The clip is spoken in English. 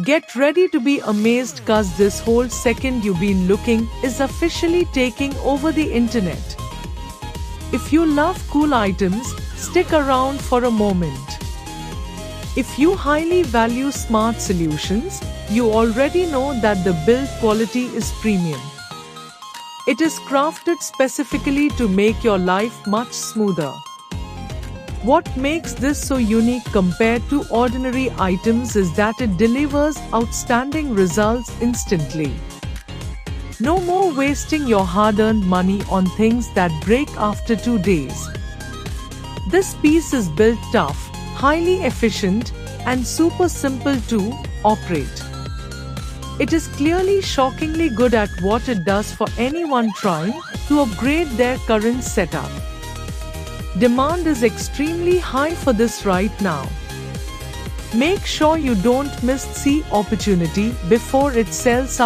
Get ready to be amazed, cause this whole second you've been looking is officially taking over the internet. If you love cool items, stick around for a moment. If you highly value smart solutions, you already know that the build quality is premium. It is crafted specifically to make your life much smoother. What makes this so unique compared to ordinary items is that it delivers outstanding results instantly. No more wasting your hard-earned money on things that break after 2 days. This piece is built tough, highly efficient, and super simple to operate. It is clearly shockingly good at what it does for anyone trying to upgrade their current setup. Demand is extremely high for this right now. Make sure you don't miss the opportunity before it sells out.